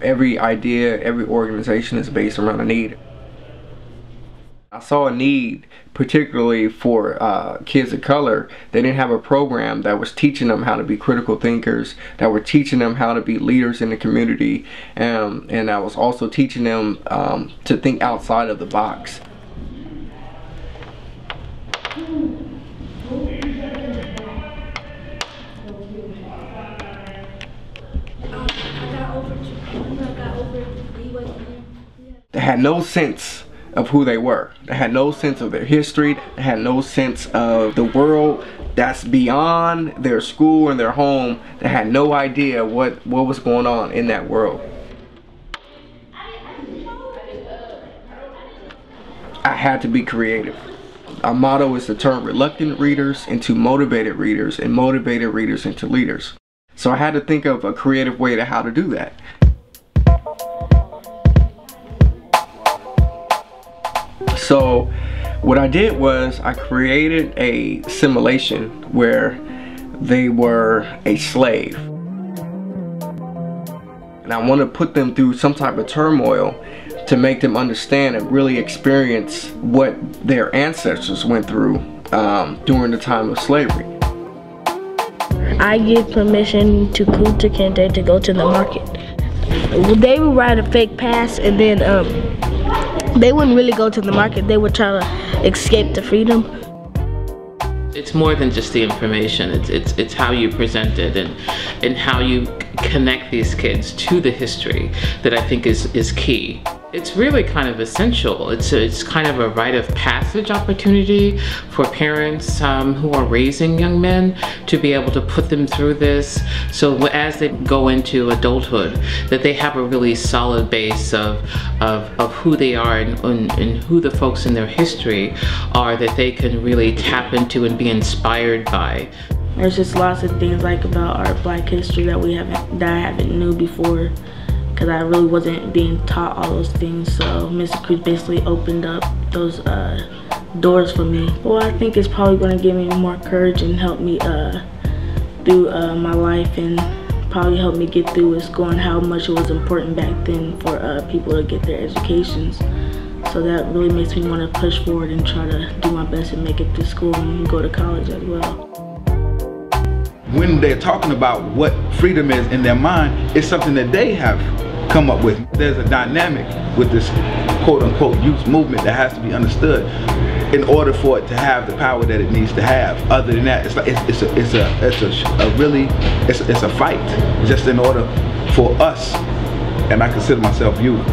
Every idea, every organization is based around a need. I saw a need particularly for kids of color. They didn't have a program that was teaching them how to be critical thinkers, that were teaching them how to be leaders in the community, and I was also teaching them to think outside of the box. They had no sense of who they were. They had no sense of their history. They had no sense of the world that's beyond their school and their home. They had no idea what was going on in that world. I had to be creative. Our motto is to turn reluctant readers into motivated readers and motivated readers into leaders. So I had to think of a creative way to how to do that. So what I did was I created a simulation where they were a slave. And I want to put them through some type of turmoil to make them understand and really experience what their ancestors went through during the time of slavery. I give permission to Kunta Kinte to go to the market. They would write a fake pass, and then they wouldn't really go to the market. They would try to escape to freedom. It's more than just the information. It's how you present it and how you connect these kids to the history that I think is key. It's really kind of essential. It's kind of a rite of passage opportunity for parents who are raising young men to be able to put them through this. So as they go into adulthood, that they have a really solid base of who they are and who the folks in their history are that they can really tap into and be inspired by. There's just lots of things like about our Black history that I haven't knew before, because I really wasn't being taught all those things. So Mr. Crews basically opened up those doors for me. Well, I think it's probably going to give me more courage and help me through my life, and probably help me get through school and how much it was important back then for people to get their educations. So that really makes me want to push forward and try to do my best and make it to school and go to college as well. When they're talking about what freedom is in their mind, it's something that they have come up with. There's a dynamic with this quote-unquote youth movement that has to be understood in order for it to have the power that it needs to have. Other than that, it's a fight. Just in order for us, and I consider myself youth,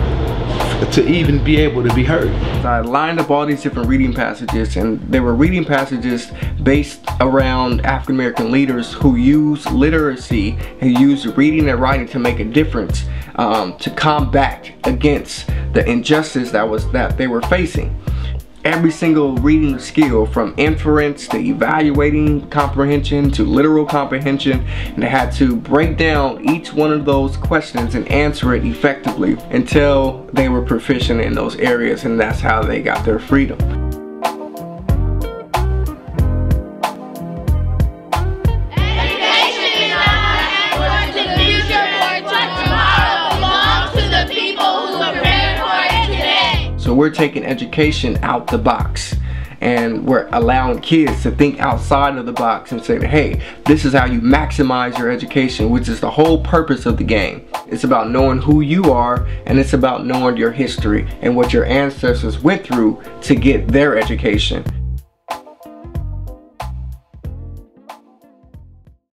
to even be able to be heard. I lined up all these different reading passages, and they were reading passages based around African American leaders who used literacy and used reading and writing to make a difference, to combat against the injustice that they were facing. Every single reading skill, from inference to evaluating comprehension to literal comprehension, and they had to break down each one of those questions and answer it effectively until they were proficient in those areas, and that's how they got their freedom. So we're taking education out the box, and we're allowing kids to think outside of the box and say, hey, this is how you maximize your education, which is the whole purpose of the game. It's about knowing who you are, and it's about knowing your history and what your ancestors went through to get their education.